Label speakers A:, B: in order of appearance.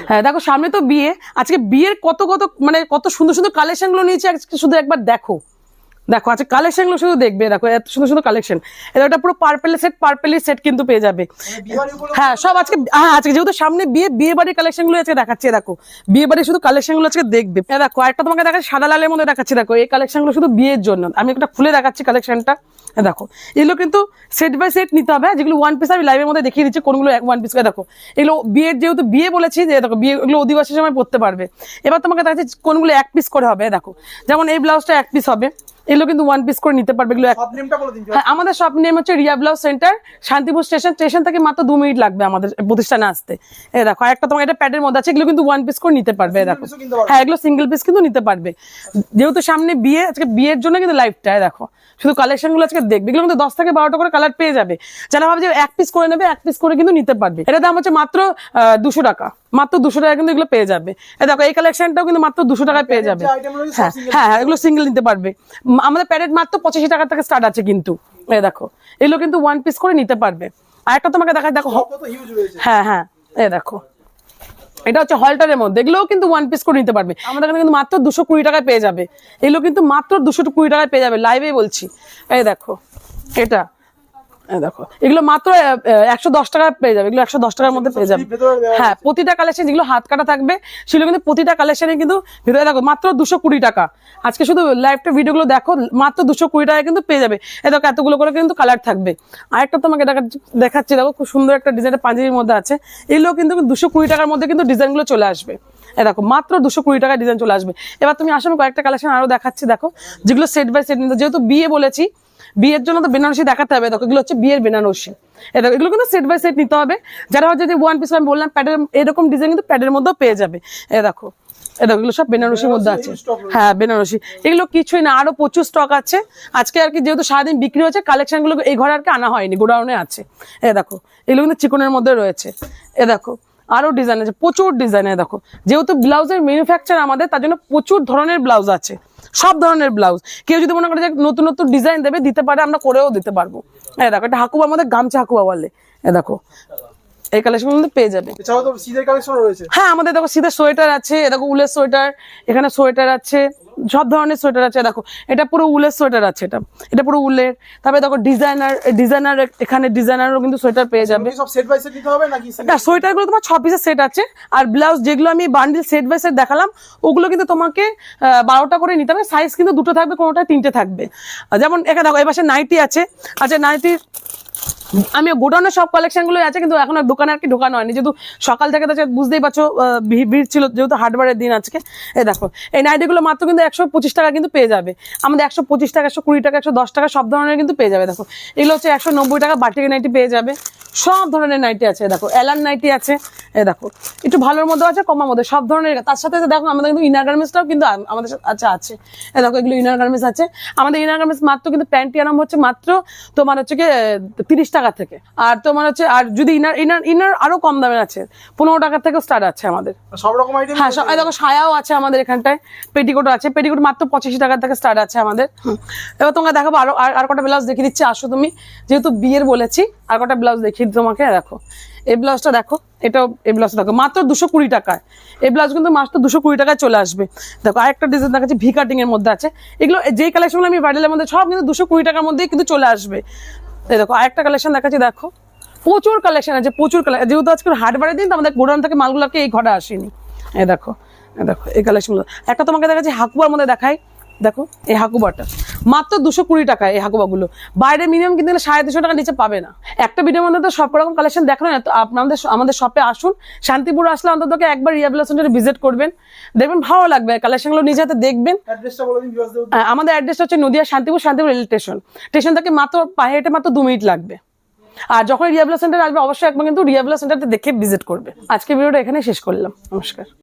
A: হ্যাঁ দেখো সামনে তো বিয়ে, আজকে বিয়ের কত কত মানে কত সুন্দর সুন্দর কালেকশন গুলো নিয়েছি, আজকে শুধু একবার দেখো। দেখো আচ্ছা কালেকশন গুলো শুধু দেখবে, দেখো এত সুন্দর সুন্দর কালেকশন। এটা পুরো পার্পেলের সেট কিন্তু পেয়ে যাবে। হ্যাঁ সব আজকে, হ্যাঁ আজকে যেহেতু সামনে বিয়ে বাড়ির কালেকশন গুলো আজকে দেখাচ্ছি। দেখো বিয়ে বাড়ির শুধু কালেকশন গুলো আজকে দেখবে। দেখো একটা তোমাকে দেখাচ্ছি সাদা লালের মধ্যে দেখাচ্ছি। দেখো এই কালেকশন গুলো শুধু বিয়ের জন্য, আমি একটা খুলে দেখাচ্ছি কালেকশনটা। দেখো এগুলো কিন্তু সেট বাই সেট নিতে হবে, যেগুলো ওয়ান পিস আমি লাইভের মধ্যে দেখিয়ে দিচ্ছি কোনগুলো ওয়ান পিস। দেখো এগুলো বিয়ের, যেহেতু বিয়ে বলেছি যে দেখো বিয়ে এগুলো অধিবাসী সময় পড়তে পারবে। এবার তোমাকে দেখাচ্ছি কোনগুলো এক পিস করে হবে। দেখো যেমন এই ব্লাউজটা এক পিস হবে, এগুলো কিন্তু ওয়ান পিস করে নিতে পারবে। এগুলো আমাদের শপ নেম হচ্ছে Riya blouse centre, Shantipur station থেকে মাত্র 2 মিনিট লাগবে আমাদের প্রতিষ্ঠানে আসতে। এই দেখো একটা তোমার এটা প্যাডের মধ্যে আছে, এগুলো কিন্তু ওয়ান পিস করে নিতে পারবে। দেখো হ্যাঁ এগুলো সিঙ্গেল পিস কিন্তু নিতে পারবে, যেহেতু সামনে বিয়ে, আজকে বিয়ের জন্য কিন্তু লাইভটা। দেখো শুধু কালেকশন গুলো আজকে দেখবে, এগুলো কিন্তু 10 থেকে 12টা করে কালার পেয়ে যাবে। যারা ভাবে যে এক পিস করে নেবে, এক পিস করে কিন্তু নিতে পারবে। এটা দাম হচ্ছে মাত্র 200 টাকা, মাত্র 200 টাকা কিন্তু এগুলো পেয়ে যাবে। দেখো এই কালেকশনটাও কিন্তু মাত্র 200 টাকায় পেয়ে যাবে। হ্যাঁ হ্যাঁ এগুলো সিঙ্গেল নিতে পারবে। আমাদের প্যারেড মাত্র 85 টাকা থেকে স্টার্ট আছে কিন্তু। দেখো এগুলো কিন্তু ওয়ান পিস করে নিতে পারবে। আর একটা তোমাকে দেখাই, দেখো হ্যাঁ হ্যাঁ দেখো এটা হচ্ছে হলটারের মধ্যে, এগুলোও কিন্তু ওয়ান পিস করে নিতে পারবে। আমাদের এখানে কিন্তু মাত্র 220 টাকায় পেয়ে যাবে। এগুলো কিন্তু মাত্র 220 টাকায় পেয়ে যাবে, লাইভে বলছি। এই দেখো এটা, দেখো এগুলো মাত্র 110 টাকায় পেয়ে যাবে। এগুলো 110 টাকার মধ্যে পেয়ে যাবে। হ্যাঁ প্রতিটা কালেকশন যেগুলো হাত কাটা থাকবে সেগুলো কিন্তু প্রতিটা কালেকশনে কিন্তু ভিতরে দেখো মাত্র 220 টাকা। আজকে শুধু লাইভটা ভিডিওগুলো দেখো, মাত্র 220 টাকায় কিন্তু পেয়ে যাবে। এই দেখো এতগুলো করে কিন্তু কালার থাকবে। আরেকটা তোমাকে দেখাচ্ছি, দেখো খুব সুন্দর একটা ডিজাইনের পাঞ্জাবির মধ্যে আছে। এগুলো কিন্তু 220 টাকার মধ্যে কিন্তু ডিজাইনগুলো চলে আসবে। দেখো মাত্র 220 টাকায় ডিজাইন চলে আসবে। এবার তুমি আসলে কয়েকটা কালেকশন আরো দেখাচ্ছি। দেখো যেগুলো সেট বাই সেট নিতে, যেহেতু বিয়ে বলেছি, বিয়ের জন্য তো বেনারসি দেখাতে হবে। দেখো এগুলো হচ্ছে বিয়ের বেনারসি। এগুলো কিন্তু সেট বাই সেট নিতে হবে। যারা হচ্ছে যে ওয়ান পিস, আমি বললাম প্যাডের এরকম ডিজাইন কিন্তু প্যাডের মধ্যেও পেয়ে যাবে। দেখো এগুলো সব বেনারসির মধ্যে আছে। হ্যাঁ বেনারসি, এগুলো কিছুই না, আরো প্রচুর স্টক আছে আজকে আর কি। যেহেতু সারাদিন বিক্রি হচ্ছে, কালেকশন গুলো এই ঘরে আর কি আনা হয়নি, গোডাউনে আছে। দেখো এগুলো কিন্তু চিকনের মধ্যে রয়েছে। দেখো আরো ডিজাইন আছে, প্রচুর ডিজাইন। দেখো যেহেতু ব্লাউজের ম্যানুফ্যাকচার আমাদের, তার জন্য প্রচুর ধরনের ব্লাউজ আছে, সব ধরনের ব্লাউজ। কেউ যদি মনে করে যে নতুন নতুন ডিজাইন দেবে, দিতে পারে, আমরা করেও দিতে পারবো। দেখো এটা হাকুবার মধ্যে গামছা হাকুবা বলে। দেখো এই কালেকশন কিন্তু পেয়ে যাবে। হ্যাঁ আমাদের দেখো সিধের সোয়েটার আছে, দেখো উলের সোয়েটার, এখানে সোয়েটার আছে, সব ধরনের সোয়েটার আছে। দেখো এটা পুরো উলের সোয়েটার আছে, এটা পুরো উলের। তারপরে দেখো ডিজাইনার এখানে ডিজাইনারও কিন্তু সোয়েটার পেয়ে যাবে। সোয়েটার গুলো তোমার 6 পিসের সেট আছে। আর ব্লাউজ যেগুলো আমি বান্ডিল সেট বাই সেট দেখালাম, ওগুলো কিন্তু তোমাকে 12টা করে নিতে হবে। সাইজ কিন্তু 2টো থাকবে, কোনোটা 3টে থাকবে। যেমন এখানে দেখো এই পাশে নাইটি আছে। আচ্ছা নাইটি আমি গোডাউনের সব কালেকশন গুলো আছে, কিন্তু এখন দোকানে আর কি ঢোকানো হয়নি, যেহেতু সকাল থেকে বুঝতেই পারছো ভিড় ছিল, যেহেতু হাটবারের দিন আজকে। দেখো এই নাইটি গুলো মাত্র কিন্তু 125 টাকা কিন্তু পেয়ে যাবে আমাদের। 125 টাকা, 120 টাকা, 110 টাকা সব ধরনের কিন্তু পেয়ে যাবে। দেখো এগুলো হচ্ছে 190 টাকা বাটিকের নাইটি পেয়ে যাবে। সব ধরনের নাইটি আছে। দেখো এলান নাইটি আছে। দেখো একটু ভালোর মধ্যে আছে, কমার মধ্যে, সব ধরনের। তার সাথে দেখো আমাদের কিন্তু ইনার গার্মেন্টসটাও কিন্তু আমাদের আছে। দেখো এগুলো ইনার গার্মেন্টস আছে আমাদের। ইনার গার্মেন্টস মাত্র কিন্তু প্যান্টি আরাম হচ্ছে মাত্র তোমার হচ্ছে কি 30 টাকা থেকে। আর তোমার হচ্ছে, আর যদি ইনার আরো কম দামের আছে, 15 টাকা থেকে স্টার্ট আছে আমাদের সব রকম আইটেম। হ্যাঁ দেখো সায়াও আছে আমাদের এখানটায়, পেটিকোটও আছে। পেটিকোট মাত্র 85 টাকা থেকে স্টার্ট আছে আমাদের। এবার তোমাকে দেখাবো আর কটা ব্লাউজ দেখিয়ে দিচ্ছি। আসো তুমি, যেহেতু বিয়ের বলেছি, আর কটা ব্লাউজ দেখিয়ে তোমাকে। দেখো এই ব্লাউজটা দেখো, এটাও এই ব্লাউজটা দেখো মাত্র 220 টাকায়। এই ব্লাউজ কিন্তু মাত্র 220 টাকায় চলে আসবে। দেখো আরেকটা ডিজাইন দেখাচ্ছি, ভি কাটিং এর মধ্যে আছে। এগুলো যেই কালেকশনগুলো আমি ব্রাইডালের মধ্যে সব কিন্তু 220 টাকার মধ্যেই কিন্তু চলে আসবে। দেখো আরেকটা কালেকশন দেখাচ্ছি। দেখো প্রচুর কালেকশন আছে, প্রচুর কালেকশন। যেহেতু আজকে হাটবারের দিন, তো আমাদের গোডাউন থেকে মালগুলোকে এই ঘরে আসেনি। দেখো এই কালেকশনগুলো। একটা তোমাকে দেখাচ্ছি হাকুবার মধ্যে দেখাই। দেখো এই হাকুবাটা মাত্র 220 টাকায়। এই হাকুবাগুলো বাইরে মিনিমাম কিন্তু 250 টাকা নিচে পাবে না। একটা ভিডিওর মধ্যে তো সব রকম কালেকশন দেখানো না, তো আমাদের শপে আসুন। শান্তিপুর আসলে অন্তত একবার রিয়া ব্লাউজ সেন্টারে ভিজিট করবেন, দেখবেন ভালো লাগবে। কালেকশনগুলো নিজে হাতে দেখবেন। আমাদের অ্যাড্রেসটা হচ্ছে নদিয়া শান্তিপুর রেল স্টেশন থেকে মাত্র পায়ে হেঁটে মাত্র 2 মিনিট লাগবে। আর যখন রিয়া ব্লাউজ সেন্টারে আসবে, অবশ্যই একবার কিন্তু রিয়া ব্লাউজ সেন্টারতে দেখে ভিজিট করবে। আজকে ভিডিওটা এখানে শেষ করলাম। নমস্কার।